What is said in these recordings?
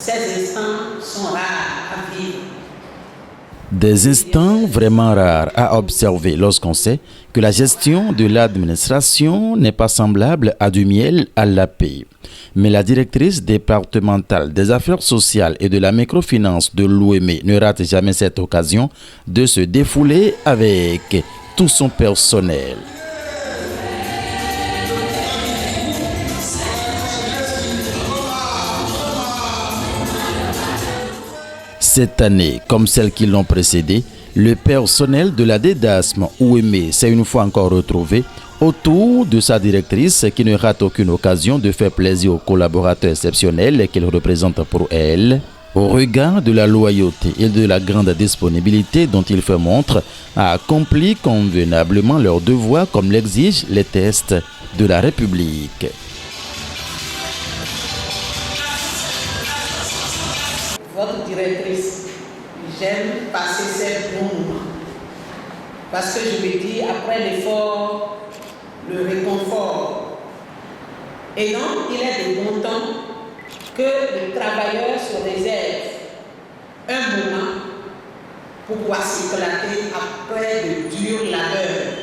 Ces instants sont rares à vivre. Des instants vraiment rares à observer lorsqu'on sait que la gestion de l'administration n'est pas semblable à du miel à la paix. Mais la directrice départementale des affaires sociales et de la microfinance de l'OME ne rate jamais cette occasion de se défouler avec tout son personnel. Cette année, comme celles qui l'ont précédée, le personnel de la DEDASM OME s'est une fois encore retrouvé autour de sa directrice qui ne rate aucune occasion de faire plaisir aux collaborateurs exceptionnels qu'elle représente pour elle. Au regard de la loyauté et de la grande disponibilité dont il fait montre, a accompli convenablement leurs devoirs comme l'exigent les tests de la République. Votre directrice, j'aime passer ces bons moments. Parce que je me dis, après l'effort, le réconfort. Et donc, il est de bon temps que le travailleur se réserve un moment pour pouvoir s'éclater après de durs labeurs.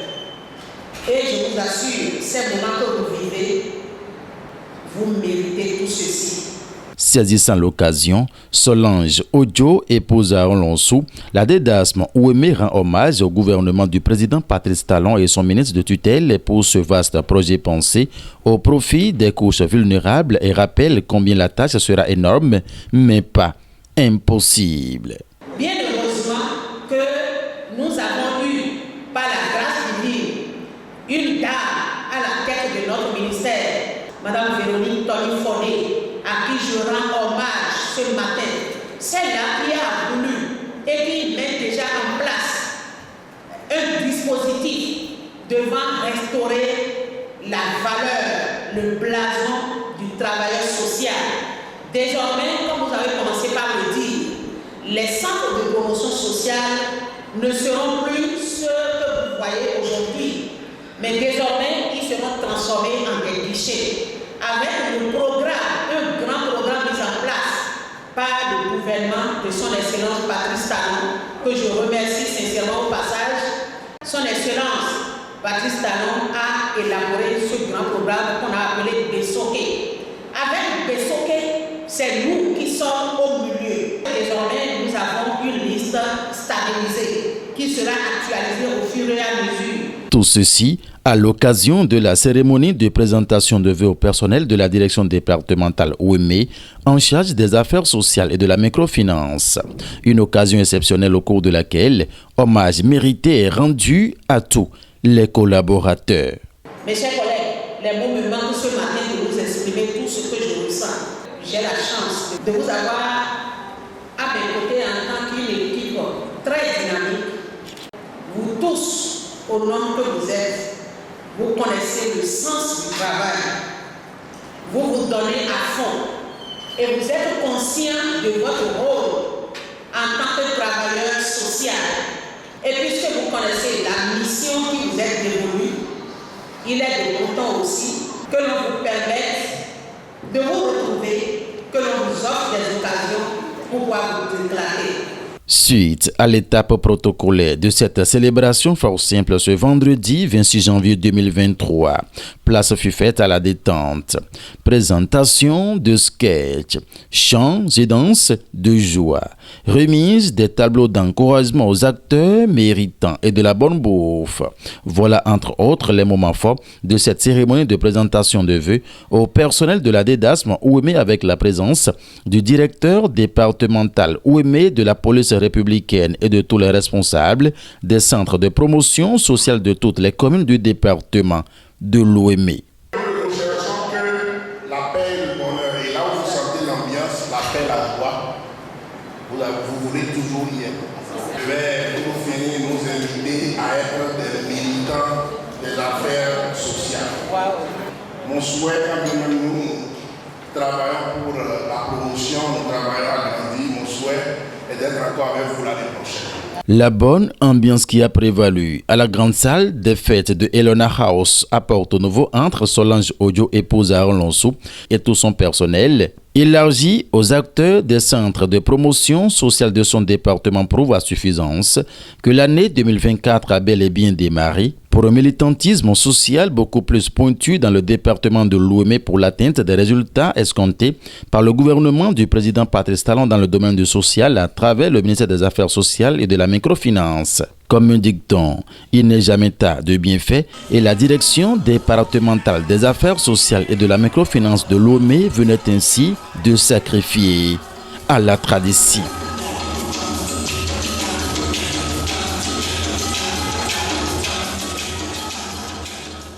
Et je vous assure, ces moments que vous vivez, vous méritez tout ceci. Saisissant l'occasion, Solange Ojo, épouse à Olonsou, la DEDASM OME rend hommage au gouvernement du président Patrice Talon et son ministre de tutelle pour ce vaste projet pensé au profit des couches vulnérables et rappelle combien la tâche sera énorme, mais pas impossible. Bien heureusement que nous avons eu, par la grâce divine, une dame à la tête de notre ministère, Madame Véronique Tony-Fondé, à qui je rends hommage ce matin. Celle-là qui a voulu et qui met déjà en place un dispositif devant restaurer la valeur, le blason du travailleur social. Désormais, comme vous avez commencé par le dire, les centres de promotion sociale ne seront plus ceux que vous voyez aujourd'hui, mais désormais, ils seront transformés en des guichets avec le programme, un grand programme mis en place par le gouvernement de son Excellence Patrice Talon, que je remercie sincèrement au passage. Son Excellence Patrice Talon a élaboré ce grand programme qu'on a appelé Bessoké. Avec Bessoké, c'est nous qui sommes au milieu. Désormais, nous avons une liste stabilisée qui sera actualisée au fur et à mesure. Tout ceci à l'occasion de la cérémonie de présentation de vœux au personnel de la direction départementale OME en charge des affaires sociales et de la microfinance. Une occasion exceptionnelle au cours de laquelle hommage mérité est rendu à tous les collaborateurs. Mes chers collègues, les mots me manquent ce matin de vous exprimer tout ce que je ressens. J'ai la chance de vous avoir à mes côtés en tant qu'une équipe très dynamique. Vous tous, au nom que vous êtes, vous connaissez le sens du travail. Vous vous donnez à fond et vous êtes conscient de votre rôle en tant que travailleur social. Et puisque vous connaissez la mission qui vous est dévolue, il est de bon temps aussi que l'on vous permette de vous retrouver, que l'on vous offre des occasions pour pouvoir vous éclater. Suite à l'étape protocolaire de cette célébration fort simple ce vendredi 26 janvier 2023, place fut faite à la détente. Présentation de sketchs, chants et danses de joie, remise des tableaux d'encouragement aux acteurs méritants et de la bonne bouffe. Voilà entre autres les moments forts de cette cérémonie de présentation de vœux au personnel de la DEDASM OME avec la présence du directeur départemental OME de la police républicaine et de tous les responsables des centres de promotion sociale de toutes les communes du département de l'OME. Nous cherchons que la paix et le bonheur, et là où vous sentez l'ambiance, la paix, la joie, vous voulez toujours y être. Je vais pour finir nous inviter à être des militants des affaires sociales. Mon souhait, quand nous travaillons pour la promotion, nous travaillons à grandir, mon souhait est d'être encore avec vous l'année prochaine. La bonne ambiance qui a prévalu à la grande salle des fêtes de Elona House à Porto Novo entre Solange Odio, épouse Aaron Lonsou, et tout son personnel, élargi aux acteurs des centres de promotion sociale de son département, prouve à suffisance que l'année 2024 a bel et bien démarré pour un militantisme social beaucoup plus pointu dans le département de Lomé pour l'atteinte des résultats escomptés par le gouvernement du président Patrice Talon dans le domaine du social à travers le ministère des Affaires sociales et de la microfinance. Comme un dicton, il n'est jamais tard de bienfait et la direction départementale des affaires sociales et de la microfinance de Lomé venait ainsi de sacrifier à la tradition.